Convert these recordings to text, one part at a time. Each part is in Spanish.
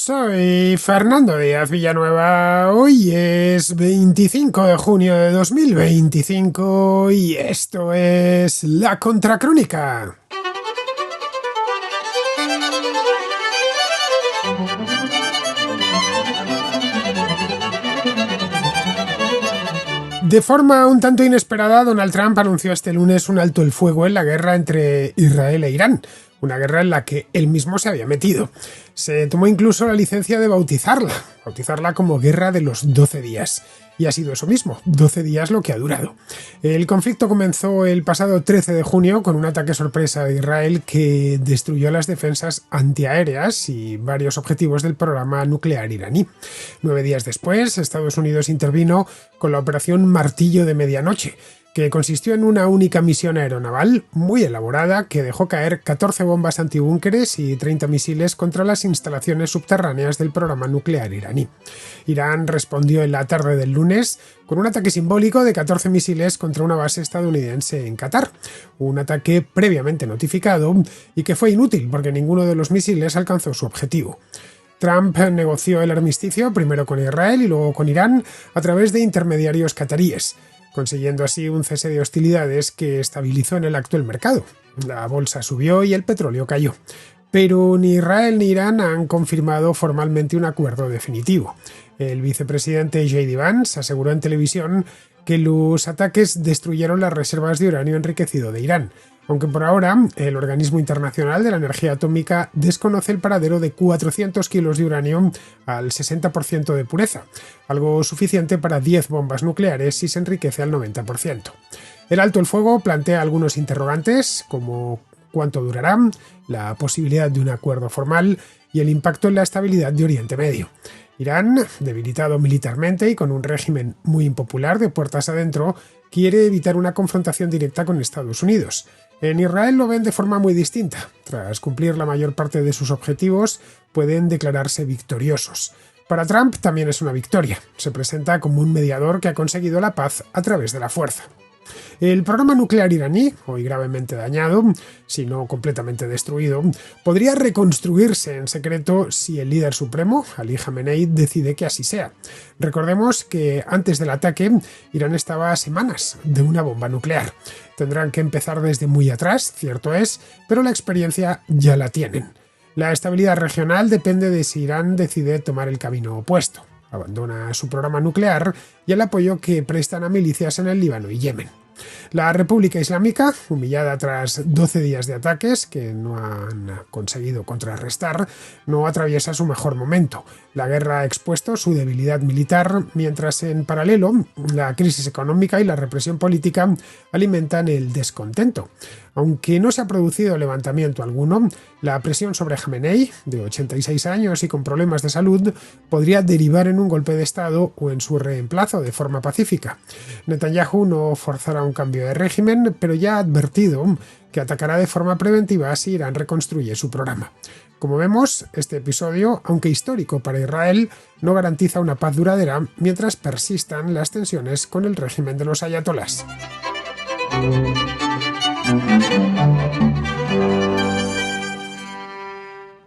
Soy Fernando Díaz Villanueva. Hoy es 25 de junio de 2025 y esto es La Contracrónica. De forma un tanto inesperada, Donald Trump anunció este lunes un alto el fuego en la guerra entre Israel e Irán, una guerra en la que él mismo se había metido. Se tomó incluso la licencia de bautizarla como Guerra de los 12 días. Y ha sido eso mismo, 12 días lo que ha durado. El conflicto comenzó el pasado 13 de junio con un ataque sorpresa de Israel que destruyó las defensas antiaéreas y varios objetivos del programa nuclear iraní. 9 días después, Estados Unidos intervino con la operación Martillo de Medianoche, que consistió en una única misión aeronaval muy elaborada que dejó caer 14 bombas antibúnkeres y 30 misiles contra las instalaciones subterráneas del programa nuclear iraní. Irán respondió en la tarde del lunes con un ataque simbólico de 14 misiles contra una base estadounidense en Qatar, un ataque previamente notificado y que fue inútil porque ninguno de los misiles alcanzó su objetivo. Trump negoció el armisticio primero con Israel y luego con Irán a través de intermediarios cataríes, consiguiendo así un cese de hostilidades que estabilizó en el actual mercado. La bolsa subió y el petróleo cayó. Pero ni Israel ni Irán han confirmado formalmente un acuerdo definitivo. El vicepresidente J.D. Vance aseguró en televisión que los ataques destruyeron las reservas de uranio enriquecido de Irán, aunque por ahora el Organismo Internacional de la Energía Atómica desconoce el paradero de 400 kilos de uranio al 60% de pureza, algo suficiente para 10 bombas nucleares si se enriquece al 90%. El alto el fuego plantea algunos interrogantes, como cuánto durará, la posibilidad de un acuerdo formal y el impacto en la estabilidad de Oriente Medio. Irán, debilitado militarmente y con un régimen muy impopular de puertas adentro, quiere evitar una confrontación directa con Estados Unidos. En Israel lo ven de forma muy distinta. Tras cumplir la mayor parte de sus objetivos, pueden declararse victoriosos. Para Trump también es una victoria. Se presenta como un mediador que ha conseguido la paz a través de la fuerza. El programa nuclear iraní, hoy gravemente dañado, si no completamente destruido, podría reconstruirse en secreto si el líder supremo, Ali Khamenei, decide que así sea. Recordemos que antes del ataque, Irán estaba a semanas de una bomba nuclear. Tendrán que empezar desde muy atrás, cierto es, pero la experiencia ya la tienen. La estabilidad regional depende de si Irán decide tomar el camino opuesto. Abandona su programa nuclear y el apoyo que prestan a milicias en el Líbano y Yemen. La República Islámica, humillada tras 12 días de ataques que no han conseguido contrarrestar, no atraviesa su mejor momento. La guerra ha expuesto su debilidad militar, mientras en paralelo la crisis económica y la represión política alimentan el descontento. Aunque no se ha producido levantamiento alguno, la presión sobre Khamenei, de 86 años y con problemas de salud, podría derivar en un golpe de Estado o en su reemplazo de forma pacífica. Netanyahu no forzará un cambio de régimen, pero ya ha advertido que atacará de forma preventiva si Irán reconstruye su programa. Como vemos, este episodio, aunque histórico para Israel, no garantiza una paz duradera mientras persistan las tensiones con el régimen de los ayatolás.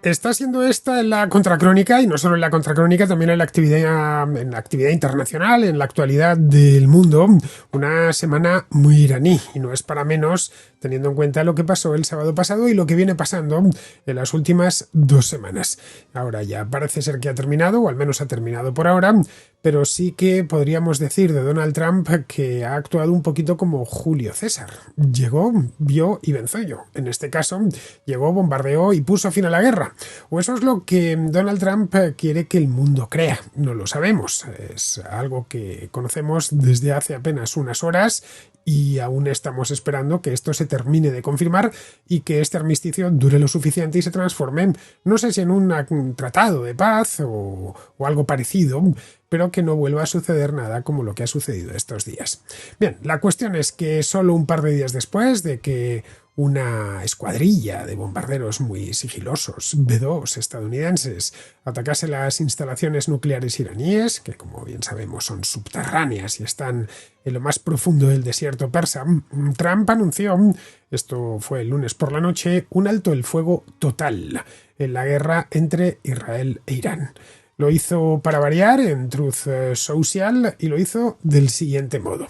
Está siendo esta en la Contracrónica, y no solo en la Contracrónica, también en la actividad internacional, en la actualidad del mundo, una semana muy iraní, y no es para menos teniendo en cuenta lo que pasó el sábado pasado y lo que viene pasando en las últimas 2 semanas. Ahora ya parece ser que ha terminado, o al menos ha terminado por ahora, pero sí que podríamos decir de Donald Trump que ha actuado un poquito como Julio César. Llegó, vio y venció yo. En este caso, llegó, bombardeó y puso fin a la guerra. O eso es lo que Donald Trump quiere que el mundo crea. No lo sabemos. Es algo que conocemos desde hace apenas unas horas y aún estamos esperando que esto se termine de confirmar y que este armisticio dure lo suficiente y se transforme, no sé si en un tratado de paz o algo parecido, pero que no vuelva a suceder nada como lo que ha sucedido estos días. Bien, la cuestión es que solo un par de días después de que una escuadrilla de bombarderos muy sigilosos, B-2 estadounidenses, atacase las instalaciones nucleares iraníes, que como bien sabemos son subterráneas y están en lo más profundo del desierto persa, Trump anunció, esto fue el lunes por la noche, un alto el fuego total en la guerra entre Israel e Irán. Lo hizo para variar en Truth Social y lo hizo del siguiente modo.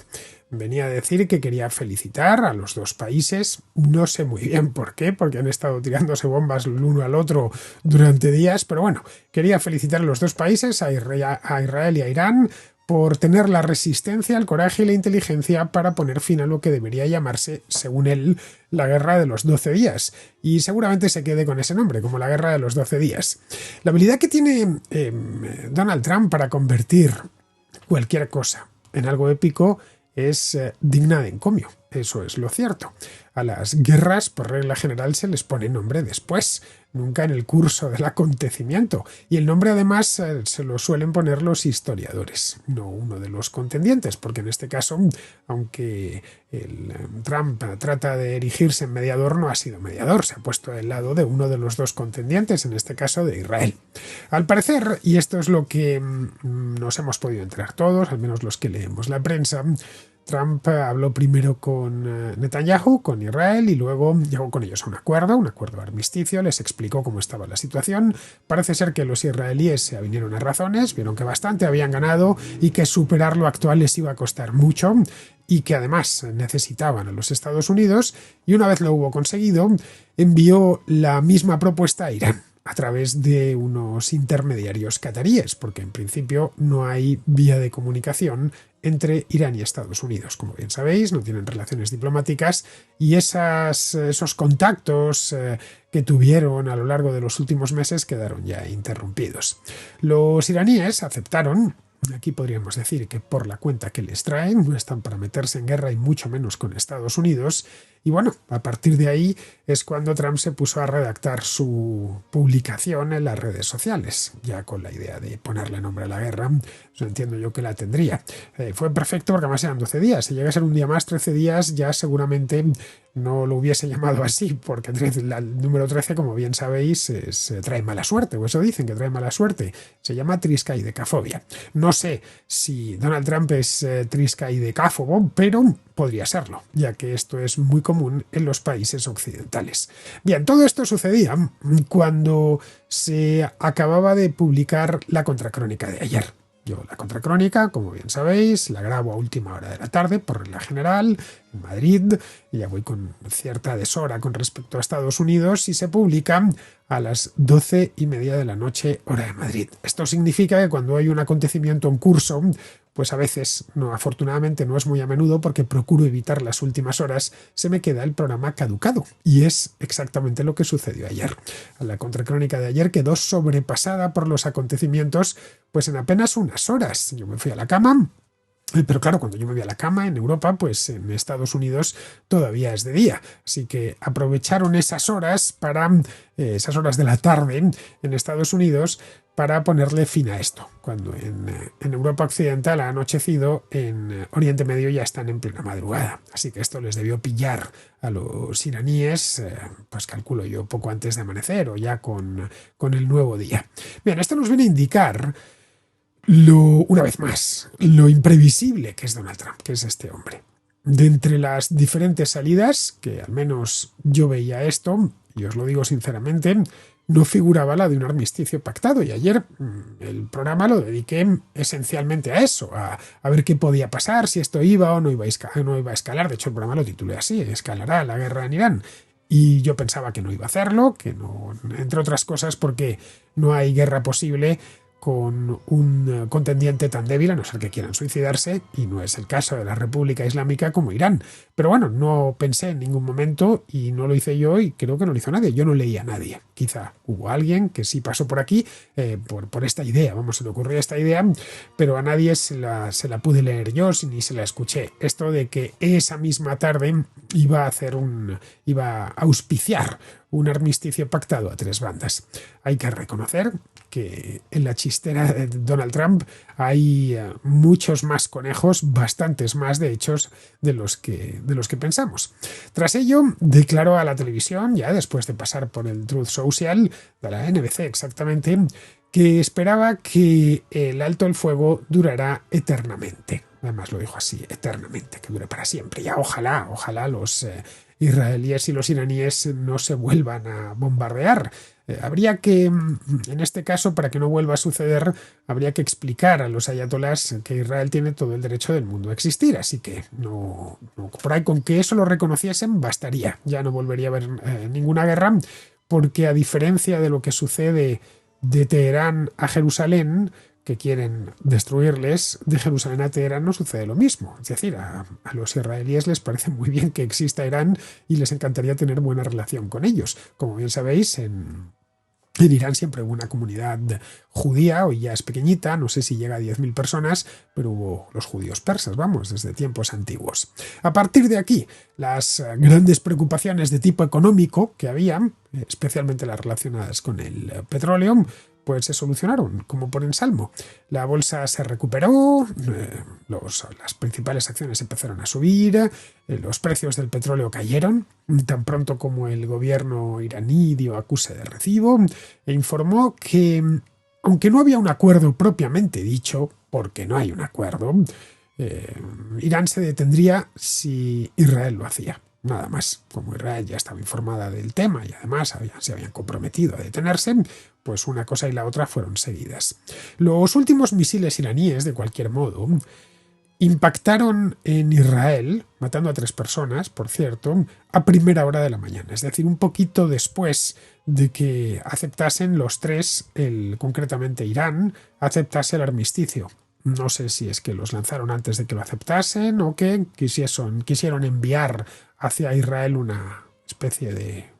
Venía a decir que quería felicitar a los dos países, no sé muy bien por qué, porque han estado tirándose bombas el uno al otro durante días, pero bueno, quería felicitar a los dos países, a Israel y a Irán, por tener la resistencia, el coraje y la inteligencia para poner fin a lo que debería llamarse, según él, la Guerra de los 12 días. Y seguramente se quede con ese nombre, como la Guerra de los 12 días. La habilidad que tiene Donald Trump para convertir cualquier cosa en algo épico es digna de encomio. Eso es lo cierto. A las guerras, por regla general, se les pone nombre después, nunca en el curso del acontecimiento. Y el nombre, además, se lo suelen poner los historiadores, no uno de los contendientes, porque en este caso, aunque Trump trata de erigirse en mediador, no ha sido mediador, se ha puesto del lado de uno de los dos contendientes, en este caso de Israel. Al parecer, y esto es lo que nos hemos podido enterar todos, al menos los que leemos la prensa, Trump habló primero con Netanyahu, con Israel, y luego llegó con ellos a un acuerdo armisticio, les explicó cómo estaba la situación. Parece ser que los israelíes se avinieron a razones, vieron que bastante habían ganado y que superar lo actual les iba a costar mucho y que además necesitaban a los Estados Unidos, y una vez lo hubo conseguido, envió la misma propuesta a Irán a través de unos intermediarios cataríes, porque en principio no hay vía de comunicación entre Irán y Estados Unidos. Como bien sabéis, no tienen relaciones diplomáticas y esos contactos que tuvieron a lo largo de los últimos meses quedaron ya interrumpidos. Los iraníes aceptaron. Aquí podríamos decir que por la cuenta que les traen, no están para meterse en guerra y mucho menos con Estados Unidos. Y bueno, a partir de ahí es cuando Trump se puso a redactar su publicación en las redes sociales, ya con la idea de ponerle nombre a la guerra. Entiendo yo que la tendría. Fue perfecto porque además eran 12 días. Si llega a ser un día más, 13 días, ya seguramente no lo hubiese llamado así, porque el número 13, como bien sabéis, trae mala suerte, o eso dicen que trae mala suerte. Se llama triskaidecafobia. No sé si Donald Trump es triskaidecáfobo, pero podría serlo, ya que esto es muy común en los países occidentales. Bien, todo esto sucedía cuando se acababa de publicar la contracrónica de ayer. Yo la contracrónica, como bien sabéis, la grabo a última hora de la tarde, por regla general, en Madrid, y ya voy con cierta deshora con respecto a Estados Unidos, y se publica a las 12:30 de la noche, hora de Madrid. Esto significa que cuando hay un acontecimiento en curso, pues a veces, no, afortunadamente no es muy a menudo porque procuro evitar las últimas horas, se me queda el programa caducado. Y es exactamente lo que sucedió ayer. La contracrónica de ayer quedó sobrepasada por los acontecimientos pues en apenas unas horas. Yo me fui a la cama. Pero claro, cuando yo me voy a la cama en Europa, pues en Estados Unidos todavía es de día. Así que aprovecharon esas horas esas horas de la tarde en Estados Unidos para ponerle fin a esto. Cuando en Europa Occidental ha anochecido, en Oriente Medio ya están en plena madrugada. Así que esto les debió pillar a los iraníes, pues calculo yo, poco antes de amanecer o ya con el nuevo día. Bien, esto nos viene a indicar una vez más, lo imprevisible que es Donald Trump, que es este hombre. De entre las diferentes salidas, que al menos yo veía esto, y os lo digo sinceramente, no figuraba la de un armisticio pactado. Y ayer el programa lo dediqué esencialmente a eso, a ver qué podía pasar, si esto iba o no iba a escalar. De hecho, el programa lo titulé así: escalará la guerra en Irán. Y yo pensaba que no iba a hacerlo, que no, entre otras cosas porque no hay guerra posible con un contendiente tan débil, a no ser que quieran suicidarse, y no es el caso de la República Islámica como Irán. Pero bueno, no pensé en ningún momento, y no lo hice yo, y creo que no lo hizo nadie. Yo no leí a nadie. Quizá hubo alguien que sí pasó por aquí por esta idea, se le ocurrió esta idea, pero a nadie se la pude leer yo, ni se la escuché. Esto de que esa misma tarde iba a auspiciar un armisticio pactado a tres bandas. Hay que reconocer que en la chistera de Donald Trump hay muchos más conejos, bastantes más de hechos de los que pensamos. Tras ello, declaró a la televisión, ya después de pasar por el Truth Social, de la NBC exactamente, que esperaba que el alto el fuego durará eternamente. Además lo dijo así, eternamente, que dure para siempre. Ya ojalá los israelíes y los iraníes no se vuelvan a bombardear. Habría que, en este caso, para que no vuelva a suceder, habría que explicar a los ayatolás que Israel tiene todo el derecho del mundo a existir. Así que no por ahí con que eso lo reconociesen bastaría. Ya no volvería a haber ninguna guerra, porque a diferencia de lo que sucede de Teherán a Jerusalén, que quieren destruirles, de Jerusalén a Teherán no sucede lo mismo. Es decir, a los israelíes les parece muy bien que exista Irán y les encantaría tener buena relación con ellos. Como bien sabéis, en Irán siempre hubo una comunidad judía, hoy ya es pequeñita, no sé si llega a 10.000 personas, pero hubo los judíos persas, vamos, desde tiempos antiguos. A partir de aquí, las grandes preocupaciones de tipo económico que había, especialmente las relacionadas con el petróleo, pues se solucionaron, como por ensalmo. La bolsa se recuperó, las principales acciones empezaron a subir, los precios del petróleo cayeron, tan pronto como el gobierno iraní dio acuse de recibo, e informó que, aunque no había un acuerdo propiamente dicho, porque no hay un acuerdo, Irán se detendría si Israel lo hacía. Nada más, como Israel ya estaba informada del tema y además se habían comprometido a detenerse, pues una cosa y la otra fueron seguidas. Los últimos misiles iraníes, de cualquier modo, impactaron en Israel, matando a 3 personas, por cierto, a primera hora de la mañana, es decir, un poquito después de que aceptasen los tres, concretamente Irán, aceptase el armisticio. No sé si es que los lanzaron antes de que lo aceptasen o que quisieron enviar hacia Israel una especie de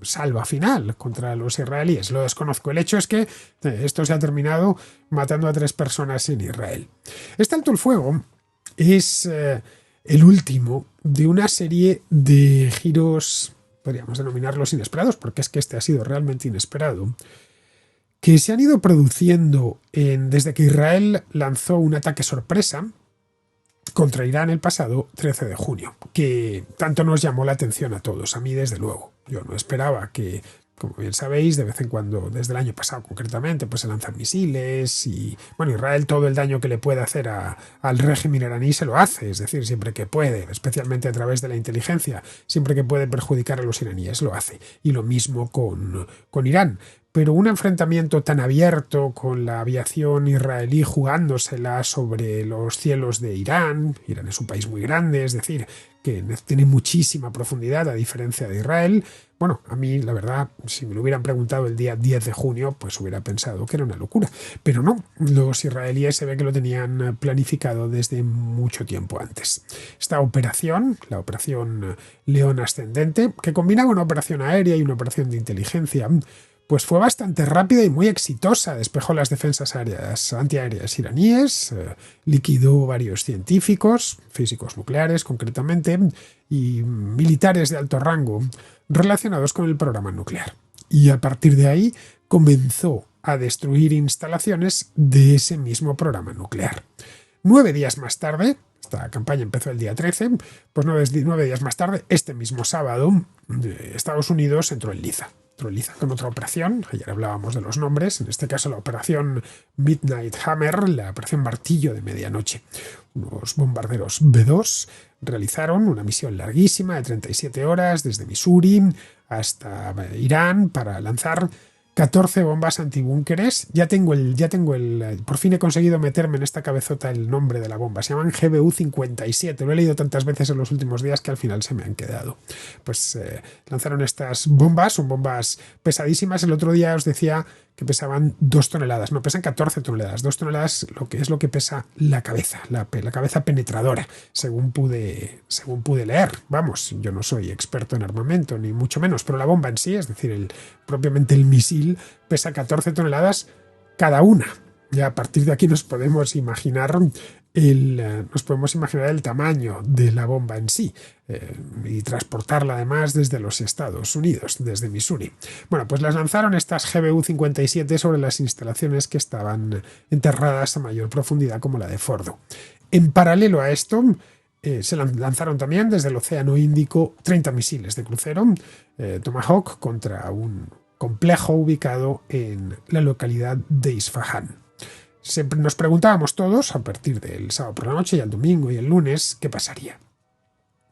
salva final contra los israelíes. Lo desconozco. El hecho es que esto se ha terminado matando a 3 personas en Israel. Este alto el fuego es el último de una serie de giros, podríamos denominarlos inesperados, porque es que este ha sido realmente inesperado, que se han ido produciendo desde que Israel lanzó un ataque sorpresa contra Irán el pasado 13 de junio, que tanto nos llamó la atención a todos, a mí desde luego. Yo no esperaba que, como bien sabéis, de vez en cuando, desde el año pasado concretamente, pues se lanzan misiles y, bueno, Israel todo el daño que le puede hacer al régimen iraní se lo hace, es decir, siempre que puede, especialmente a través de la inteligencia, siempre que puede perjudicar a los iraníes lo hace. Y lo mismo con Irán. Pero un enfrentamiento tan abierto con la aviación israelí jugándosela sobre los cielos de Irán. Irán es un país muy grande, es decir, que tiene muchísima profundidad a diferencia de Israel. Bueno, a mí, la verdad, si me lo hubieran preguntado el día 10 de junio, pues hubiera pensado que era una locura. Pero no, los israelíes se ve que lo tenían planificado desde mucho tiempo antes. Esta operación, la operación León Ascendente, que combinaba una operación aérea y una operación de inteligencia, pues fue bastante rápida y muy exitosa. Despejó las defensas antiaéreas iraníes, liquidó varios científicos, físicos nucleares concretamente, y militares de alto rango relacionados con el programa nuclear. Y a partir de ahí comenzó a destruir instalaciones de ese mismo programa nuclear. 9 días más tarde, esta campaña empezó el día 13, pues 9 días más tarde, este mismo sábado, Estados Unidos entró en Liza con otra operación. Ayer hablábamos de los nombres, en este caso la operación Midnight Hammer, la operación Martillo de Medianoche. Unos bombarderos B-2 realizaron una misión larguísima de 37 horas desde Missouri hasta Irán para lanzar 14 bombas antibúnkeres. Por fin he conseguido meterme en esta cabezota el nombre de la bomba. Se llaman GBU-57. Lo he leído tantas veces en los últimos días que al final se me han quedado. Pues lanzaron estas bombas, son bombas pesadísimas. El otro día os decía que pesaban 2 toneladas. No, pesan 14 toneladas. 2 toneladas es lo que pesa la cabeza, la cabeza penetradora, según pude leer. Vamos, yo no soy experto en armamento, ni mucho menos, pero la bomba en sí, es decir, propiamente el misil, pesa 14 toneladas cada una. Ya a partir de aquí nos podemos imaginar nos podemos imaginar el tamaño de la bomba en sí y transportarla además desde los Estados Unidos, desde Missouri. Bueno, pues las lanzaron estas GBU-57 sobre las instalaciones que estaban enterradas a mayor profundidad como la de Fordo. En paralelo a esto, se lanzaron también desde el Océano Índico 30 misiles de crucero Tomahawk contra un complejo ubicado en la localidad de Isfahán. Nos preguntábamos todos, a partir del sábado por la noche y el domingo y el lunes, qué pasaría.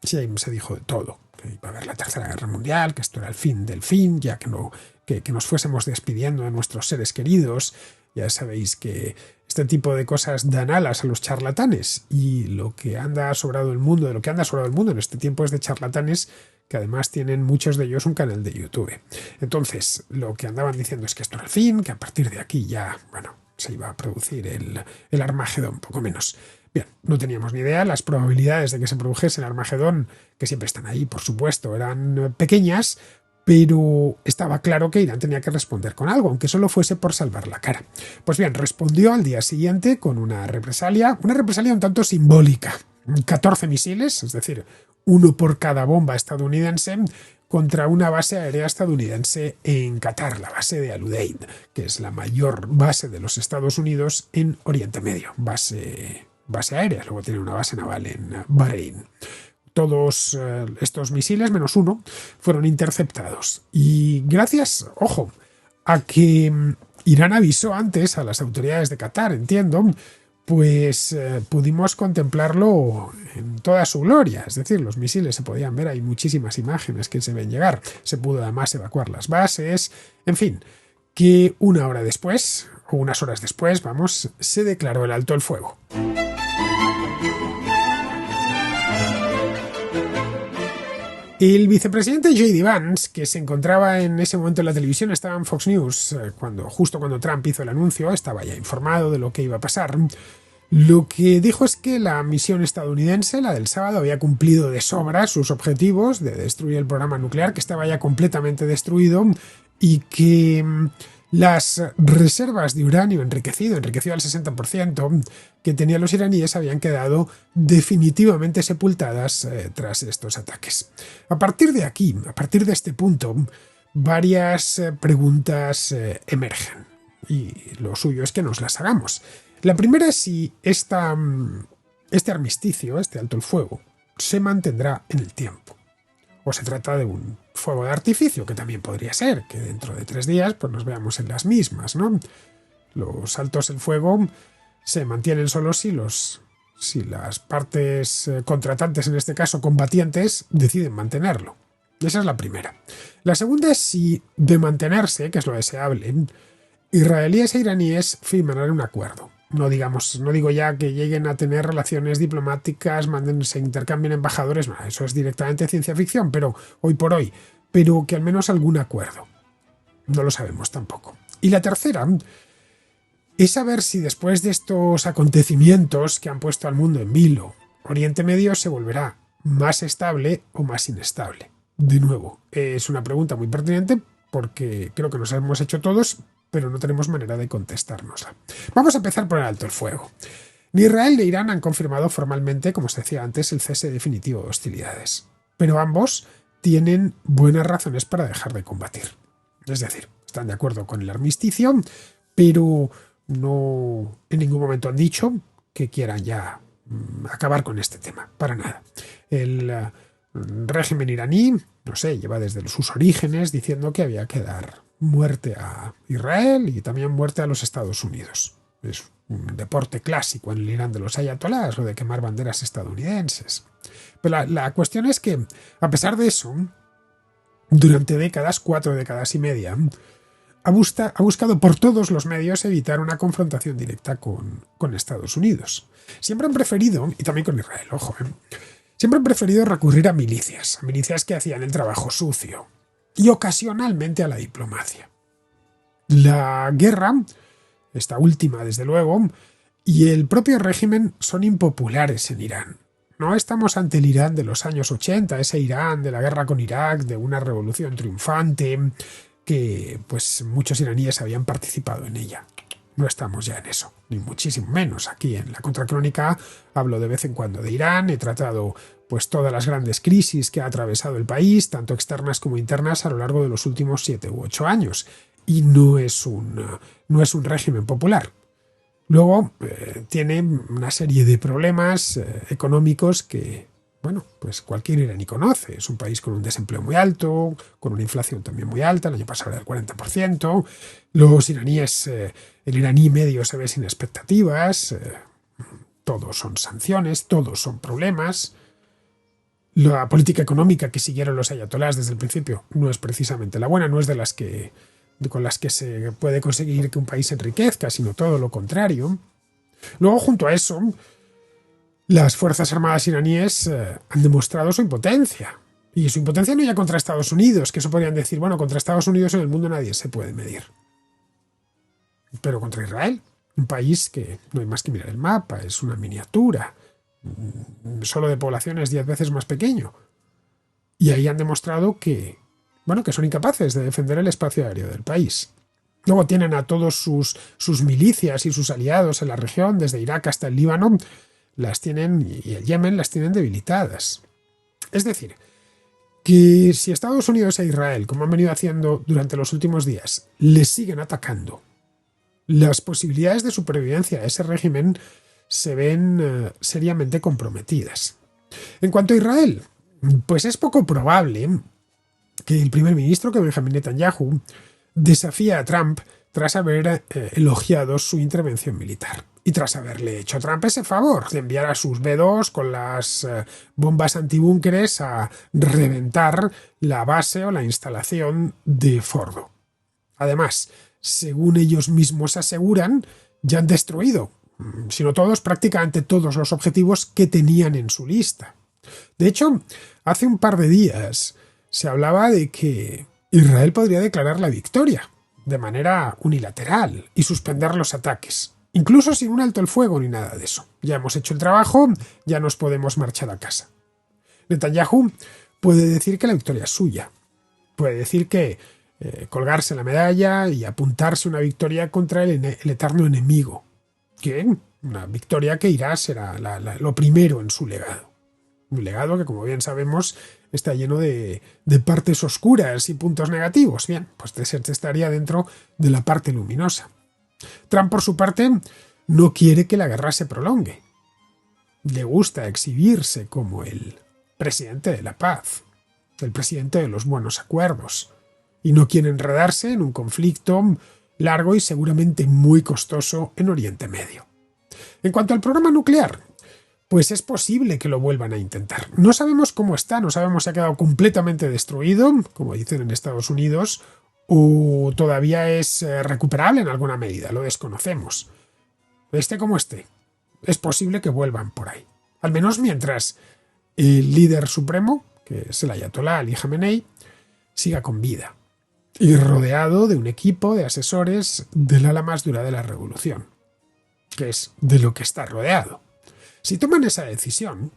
Sí, ahí se dijo de todo, que iba a haber la Tercera Guerra Mundial, que esto era el fin del fin, ya que nos fuésemos despidiendo de nuestros seres queridos. Ya sabéis que este tipo de cosas dan alas a los charlatanes, y de lo que anda sobrado el mundo en este tiempo es de charlatanes, que además tienen muchos de ellos un canal de YouTube. Entonces, lo que andaban diciendo es que esto era el fin, que a partir de aquí ya, se iba a producir el Armagedón, poco menos. Bien, no teníamos ni idea. Las probabilidades de que se produjese el Armagedón, que siempre están ahí, por supuesto, eran pequeñas, pero estaba claro que Irán tenía que responder con algo, aunque solo fuese por salvar la cara. Pues bien, respondió al día siguiente con una represalia un tanto simbólica. 14 misiles, es decir, uno por cada bomba estadounidense, contra una base aérea estadounidense en Qatar, la base de Al-Udeid, que es la mayor base de los Estados Unidos en Oriente Medio, base aérea. Luego tiene una base naval en Bahrein. Todos estos misiles, menos uno, fueron interceptados. Y gracias, ojo, a que Irán avisó antes a las autoridades de Qatar, entiendo, pues pudimos contemplarlo en toda su gloria. Es decir, los misiles se podían ver, hay muchísimas imágenes que se ven llegar. Se pudo además evacuar las bases. En fin, que una hora después, o unas horas después, se declaró el alto el fuego. El vicepresidente J.D. Vance, que se encontraba en ese momento en la televisión, estaba en Fox News, justo cuando Trump hizo el anuncio, estaba ya informado de lo que iba a pasar. Lo que dijo es que la misión estadounidense, la del sábado, había cumplido de sobra sus objetivos de destruir el programa nuclear, que estaba ya completamente destruido, y que las reservas de uranio enriquecido al 60%, que tenían los iraníes habían quedado definitivamente sepultadas tras estos ataques. A partir de aquí, a partir de este punto, varias preguntas emergen, y lo suyo es que nos las hagamos. La primera es si este armisticio, este alto el fuego, se mantendrá en el tiempo. O se trata de un fuego de artificio, que también podría ser, que dentro de 3 días pues nos veamos en las mismas, ¿no? Los altos el fuego se mantienen solo si las partes contratantes, en este caso combatientes, deciden mantenerlo. Esa es la primera. La segunda es si, de mantenerse, que es lo deseable, israelíes e iraníes firmarán un acuerdo. No digo ya que lleguen a tener relaciones diplomáticas, se intercambien embajadores, eso es directamente ciencia ficción, pero hoy por hoy, pero que al menos algún acuerdo. No lo sabemos tampoco. Y la tercera es saber si después de estos acontecimientos que han puesto al mundo en vilo, Oriente Medio se volverá más estable o más inestable. De nuevo, es una pregunta muy pertinente porque creo que nos hemos hecho todos, pero no tenemos manera de contestárnosla. Vamos a empezar por el alto el fuego. Ni Israel ni Irán han confirmado formalmente, como os decía antes, el cese definitivo de hostilidades. Pero ambos tienen buenas razones para dejar de combatir. Es decir, están de acuerdo con el armisticio, pero no en ningún momento han dicho que quieran ya acabar con este tema. Para nada. El régimen iraní, lleva desde sus orígenes diciendo que había que dar muerte a Israel y también muerte a los Estados Unidos. Es un deporte clásico en el Irán de los ayatolás, lo de quemar banderas estadounidenses. Pero la cuestión es que, a pesar de eso, durante 4 décadas y media, ha buscado por todos los medios evitar una confrontación directa con Estados Unidos. Siempre han preferido, y también con Israel, siempre han preferido recurrir a milicias que hacían el trabajo sucio, y ocasionalmente a la diplomacia. La guerra, esta última desde luego, y el propio régimen son impopulares en Irán. No estamos ante el Irán de los años 80, ese Irán de la guerra con Irak, de una revolución triunfante, que pues muchos iraníes habían participado en ella. No estamos ya en eso, ni muchísimo menos. Aquí en la Contracrónica hablo de vez en cuando de Irán, he tratado pues todas las grandes crisis que ha atravesado el país, tanto externas como internas, a lo largo de los últimos 7 u 8 años. Y no es un régimen popular. Luego tiene una serie de problemas económicos que, bueno, pues cualquier iraní conoce. Es un país con un desempleo muy alto, con una inflación también muy alta, el año pasado era del 40%. Los iraníes, el iraní medio se ve sin expectativas, todos son sanciones, todos son problemas. La política económica que siguieron los ayatolás desde el principio no es precisamente la buena, no es con las que se puede conseguir que un país se enriquezca, sino todo lo contrario. Luego, junto a eso, las Fuerzas Armadas iraníes han demostrado su impotencia. Y su impotencia no ya contra Estados Unidos, que eso podrían decir, bueno, contra Estados Unidos en el mundo nadie se puede medir. Pero contra Israel, un país que no hay más que mirar el mapa, es una miniatura, solo de población es 10 veces más pequeño. Y ahí han demostrado que, bueno, que son incapaces de defender el espacio aéreo del país. Luego tienen a todos sus milicias y sus aliados en la región, desde Irak hasta el Líbano, las tienen, y el Yemen las tienen debilitadas. Es decir, que si Estados Unidos e Israel, como han venido haciendo durante los últimos días, les siguen atacando, las posibilidades de supervivencia de ese régimen se ven seriamente comprometidas. En cuanto a Israel, pues es poco probable que el primer ministro, que Benjamin Netanyahu, desafíe a Trump tras haber elogiado su intervención militar. Y tras haberle hecho a Trump ese favor de enviar a sus B-2 con las bombas antibúnkeres a reventar la base o la instalación de Fordo. Además, según ellos mismos aseguran, ya han destruido, si no todos, prácticamente todos los objetivos que tenían en su lista. De hecho, hace un par de días se hablaba de que Israel podría declarar la victoria de manera unilateral y suspender los ataques. Incluso sin un alto el fuego ni nada de eso. Ya hemos hecho el trabajo, ya nos podemos marchar a casa. Netanyahu puede decir que la victoria es suya. Puede decir que colgarse la medalla y apuntarse una victoria contra el eterno enemigo. Que una victoria que irá será lo primero en su legado. Un legado que, como bien sabemos, está lleno de partes oscuras y puntos negativos. Bien, pues estaría dentro de la parte luminosa. Trump, por su parte, no quiere que la guerra se prolongue. Le gusta exhibirse como el presidente de la paz, el presidente de los buenos acuerdos, y no quiere enredarse en un conflicto largo y seguramente muy costoso en Oriente Medio. En cuanto al programa nuclear, pues es posible que lo vuelvan a intentar. No sabemos cómo está, no sabemos si ha quedado completamente destruido, como dicen en Estados Unidos, o todavía es recuperable en alguna medida, lo desconocemos. Esté como esté, es posible que vuelvan por ahí. Al menos mientras el líder supremo, que es el ayatolá Ali Jamenei, siga con vida y rodeado de un equipo de asesores del ala más dura de la revolución, que es de lo que está rodeado. Si toman esa decisión,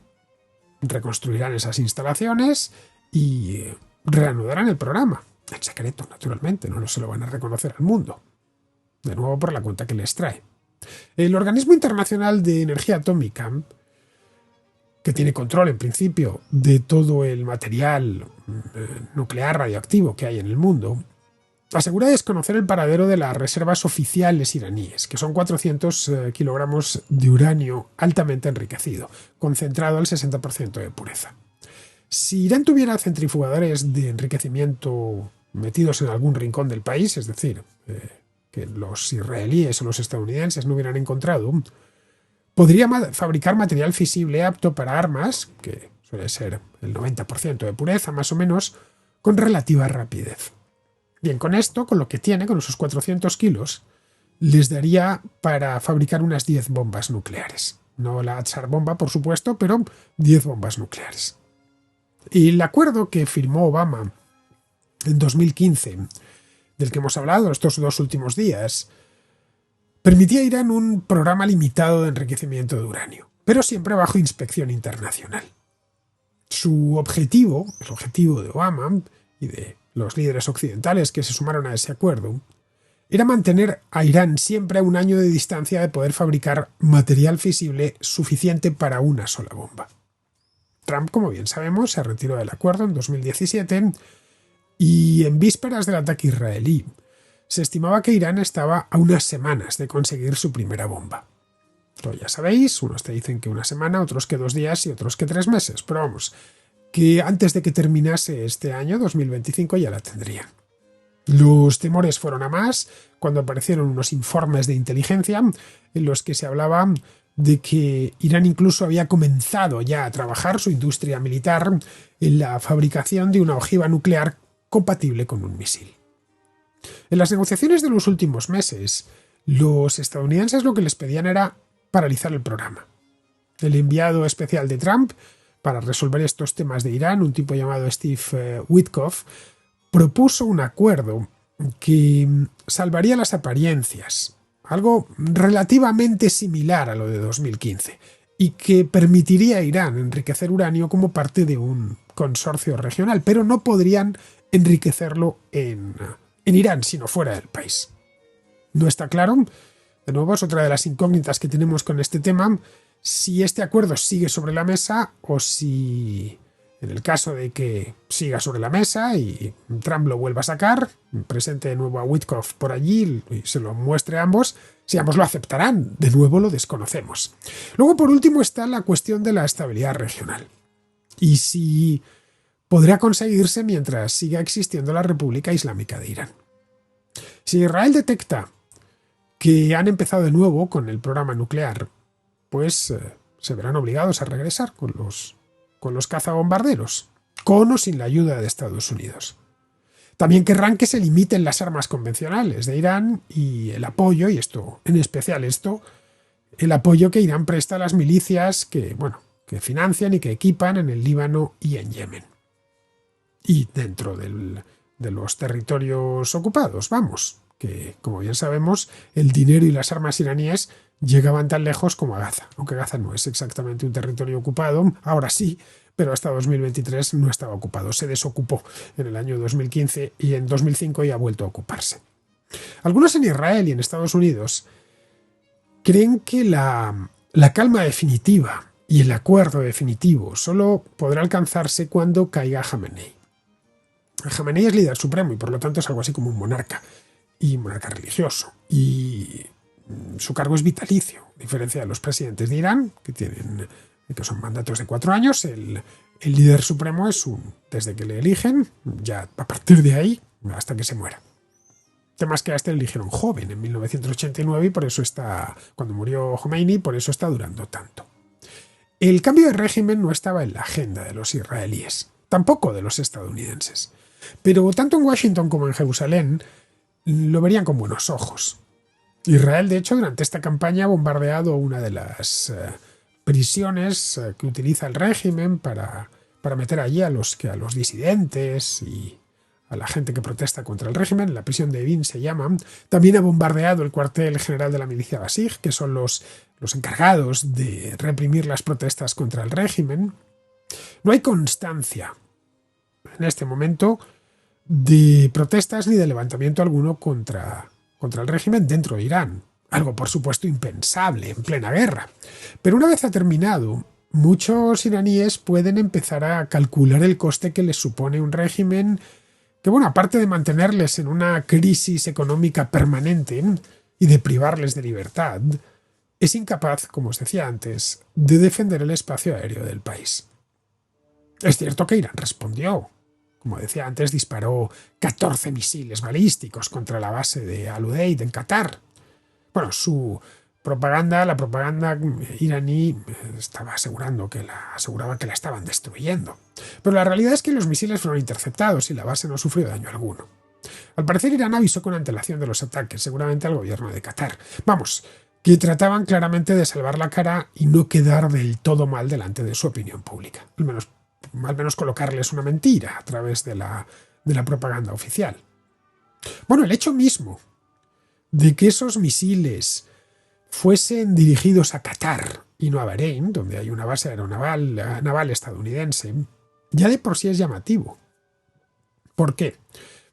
reconstruirán esas instalaciones y reanudarán el programa. En secreto, naturalmente, no se lo van a reconocer al mundo. De nuevo por la cuenta que les trae. El Organismo Internacional de Energía Atómica, que tiene control en principio de todo el material nuclear radioactivo que hay en el mundo, asegura desconocer el paradero de las reservas oficiales iraníes, que son 400 kilogramos de uranio altamente enriquecido, concentrado al 60% de pureza. Si Irán tuviera centrifugadores de enriquecimiento metidos en algún rincón del país, es decir, que los israelíes o los estadounidenses no hubieran encontrado, podría fabricar material fisible apto para armas, que suele ser el 90% de pureza más o menos, con relativa rapidez. Bien, con esto, con lo que tiene, con esos 400 kilos, les daría para fabricar unas 10 bombas nucleares. No la Tsar bomba, por supuesto, pero 10 bombas nucleares. Y el acuerdo que firmó Obama en 2015, del que hemos hablado estos 2 últimos días, permitía a Irán un programa limitado de enriquecimiento de uranio, pero siempre bajo inspección internacional. Su objetivo, el objetivo de Obama y de los líderes occidentales que se sumaron a ese acuerdo, era mantener a Irán siempre a un año de distancia de poder fabricar material fisible suficiente para una sola bomba. Trump, como bien sabemos, se retiró del acuerdo en 2017 y en vísperas del ataque israelí se estimaba que Irán estaba a unas semanas de conseguir su primera bomba. Pero ya sabéis, unos te dicen que una semana, otros que 2 días y otros que 3 meses, pero vamos, que antes de que terminase este año 2025 ya la tendrían. Los temores fueron a más cuando aparecieron unos informes de inteligencia en los que se hablaba de que Irán incluso había comenzado ya a trabajar su industria militar en la fabricación de una ojiva nuclear compatible con un misil. En las negociaciones de los últimos meses, los estadounidenses lo que les pedían era paralizar el programa. El enviado especial de Trump para resolver estos temas de Irán, un tipo llamado Steve Witkoff, propuso un acuerdo que salvaría las apariencias, algo relativamente similar a lo de 2015, y que permitiría a Irán enriquecer uranio como parte de un consorcio regional, pero no podrían enriquecerlo en Irán, sino fuera del país. No está claro, de nuevo es otra de las incógnitas que tenemos con este tema, si este acuerdo sigue sobre la mesa o si, en el caso de que siga sobre la mesa y Trump lo vuelva a sacar, presente de nuevo a Witkoff por allí y se lo muestre a ambos, si ambos lo aceptarán, de nuevo lo desconocemos. Luego, por último, está la cuestión de la estabilidad regional y si podrá conseguirse mientras siga existiendo la República Islámica de Irán. Si Israel detecta que han empezado de nuevo con el programa nuclear, pues se verán obligados a regresar con los cazabombarderos, con o sin la ayuda de Estados Unidos. También querrán que se limiten las armas convencionales de Irán y el apoyo, y esto, en especial el apoyo que Irán presta a las milicias que financian y que equipan en el Líbano y en Yemen. Y dentro de los territorios ocupados, vamos, que como bien sabemos, el dinero y las armas iraníes llegaban tan lejos como a Gaza, aunque Gaza no es exactamente un territorio ocupado, ahora sí, pero hasta 2023 no estaba ocupado, se desocupó en el año 2015 y en 2005 ya ha vuelto a ocuparse. Algunos en Israel y en Estados Unidos creen que la calma definitiva y el acuerdo definitivo solo podrá alcanzarse cuando caiga Jamenei. Jamenei es líder supremo y por lo tanto es algo así como un monarca, y monarca religioso, y su cargo es vitalicio, a diferencia de los presidentes de Irán, que son mandatos de 4 años, el líder supremo es desde que le eligen, ya a partir de ahí, hasta que se muera. Temas que a este le eligieron joven, en 1989, y por eso cuando murió Khomeini, por eso está durando tanto. El cambio de régimen no estaba en la agenda de los israelíes, tampoco de los estadounidenses, pero tanto en Washington como en Jerusalén lo verían con buenos ojos. Israel, de hecho, durante esta campaña ha bombardeado una de las prisiones que utiliza el régimen para meter allí a los disidentes y a la gente que protesta contra el régimen. La prisión de Evin se llama. También ha bombardeado el cuartel general de la milicia Basij, que son los encargados de reprimir las protestas contra el régimen. No hay constancia en este momento de protestas ni de levantamiento alguno contra el régimen dentro de Irán. Algo, por supuesto, impensable en plena guerra. Pero una vez ha terminado, muchos iraníes pueden empezar a calcular el coste que les supone un régimen que, aparte de mantenerles en una crisis económica permanente y de privarles de libertad, es incapaz, como os decía antes, de defender el espacio aéreo del país. Es cierto que Irán respondió. Como decía antes, disparó 14 misiles balísticos contra la base de Al-Udeid en Qatar. Bueno, la propaganda iraní aseguraba que la estaban destruyendo. Pero la realidad es que los misiles fueron interceptados y la base no sufrió daño alguno. Al parecer, Irán avisó con antelación de los ataques, seguramente al gobierno de Qatar. Vamos, que trataban claramente de salvar la cara y no quedar del todo mal delante de su opinión pública. Al menos colocarles una mentira a través de la propaganda oficial. Bueno, el hecho mismo de que esos misiles fuesen dirigidos a Qatar y no a Bahrein, donde hay una base naval estadounidense, ya de por sí es llamativo. ¿Por qué?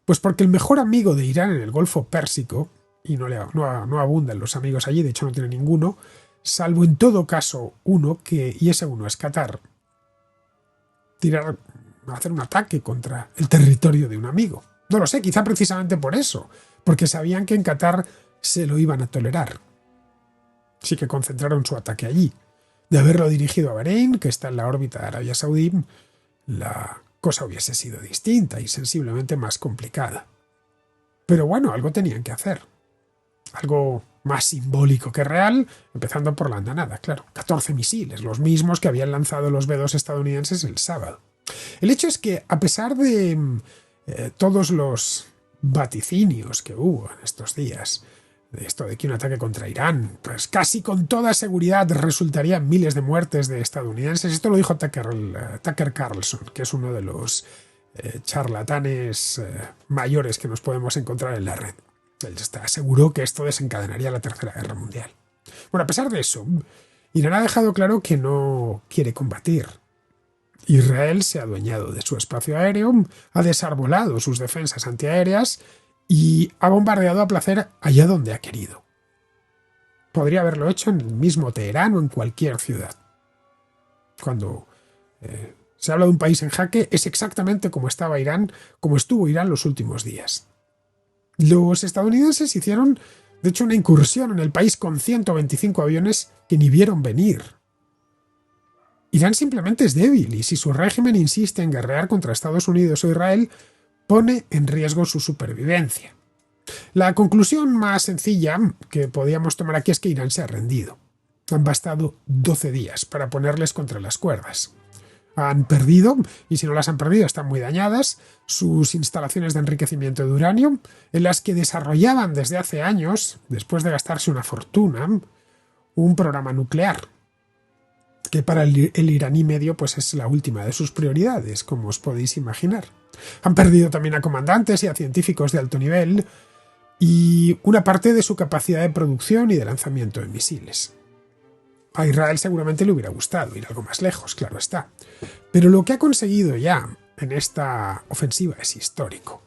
Pues porque el mejor amigo de Irán en el Golfo Pérsico, y no abundan los amigos allí, de hecho no tiene ninguno, salvo en todo caso uno, y ese uno es Qatar. Hacer un ataque contra el territorio de un amigo. No lo sé, quizá precisamente por eso, porque sabían que en Qatar se lo iban a tolerar. Así que concentraron su ataque allí. De haberlo dirigido a Bahrein, que está en la órbita de Arabia Saudí, la cosa hubiese sido distinta y sensiblemente más complicada. Pero bueno, algo tenían que hacer. Algo más simbólico que real, empezando por la andanada, claro. 14 misiles, los mismos que habían lanzado los B-2 estadounidenses el sábado. El hecho es que, a pesar de todos los vaticinios que hubo en estos días, de esto de que un ataque contra Irán, pues casi con toda seguridad resultaría en miles de muertes de estadounidenses. Esto lo dijo Tucker Carlson, que es uno de los charlatanes mayores que nos podemos encontrar en la red. Él aseguró que esto desencadenaría la Tercera Guerra Mundial. Bueno, a pesar de eso, Irán ha dejado claro que no quiere combatir. Israel se ha adueñado de su espacio aéreo, ha desarbolado sus defensas antiaéreas y ha bombardeado a placer allá donde ha querido. Podría haberlo hecho en el mismo Teherán o en cualquier ciudad. Cuando se habla de un país en jaque, es exactamente como estaba Irán, como estuvo Irán los últimos días. Los estadounidenses hicieron, de hecho, una incursión en el país con 125 aviones que ni vieron venir. Irán simplemente es débil y si su régimen insiste en guerrear contra Estados Unidos o Israel, pone en riesgo su supervivencia. La conclusión más sencilla que podíamos tomar aquí es que Irán se ha rendido. Han bastado 12 días para ponerles contra las cuerdas. Han perdido, y si no las han perdido están muy dañadas, sus instalaciones de enriquecimiento de uranio, en las que desarrollaban desde hace años, después de gastarse una fortuna, un programa nuclear, que para el iraní medio pues es la última de sus prioridades, como os podéis imaginar. Han perdido también a comandantes y a científicos de alto nivel y una parte de su capacidad de producción y de lanzamiento de misiles. A Israel seguramente le hubiera gustado ir algo más lejos, claro está. Pero lo que ha conseguido ya en esta ofensiva es histórico.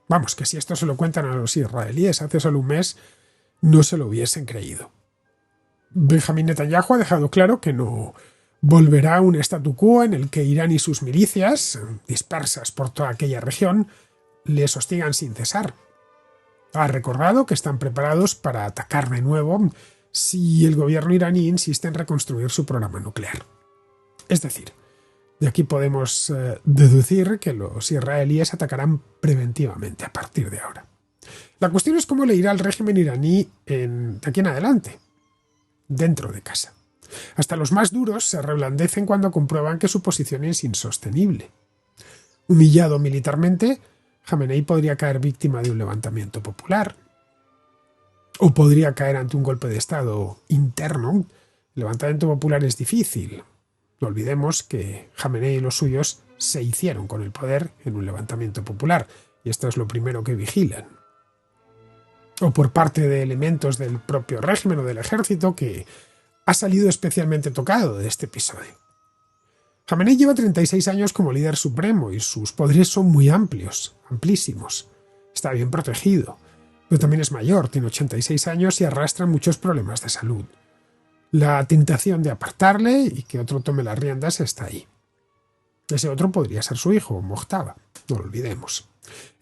Vamos, que si esto se lo cuentan a los israelíes hace solo un mes, no se lo hubiesen creído. Benjamín Netanyahu ha dejado claro que no volverá a un statu quo en el que Irán y sus milicias, dispersas por toda aquella región, les hostigan sin cesar. Ha recordado que están preparados para atacar de nuevo si el gobierno iraní insiste en reconstruir su programa nuclear. Es decir, de aquí podemos deducir que los israelíes atacarán preventivamente a partir de ahora. La cuestión es cómo le irá al régimen iraní de aquí en adelante, dentro de casa. Hasta los más duros se reblandecen cuando comprueban que su posición es insostenible. Humillado militarmente, Jamenei podría caer víctima de un levantamiento popular. O podría caer ante un golpe de Estado interno. El levantamiento popular es difícil. No olvidemos que Jamenei y los suyos se hicieron con el poder en un levantamiento popular, y esto es lo primero que vigilan. O por parte de elementos del propio régimen o del ejército que ha salido especialmente tocado de este episodio. Jamenei lleva 36 años como líder supremo y sus poderes son muy amplios, amplísimos. Está bien protegido, pero también es mayor, tiene 86 años y arrastra muchos problemas de salud. La tentación de apartarle y que otro tome las riendas está ahí. Ese otro podría ser su hijo, Mojtaba, no lo olvidemos.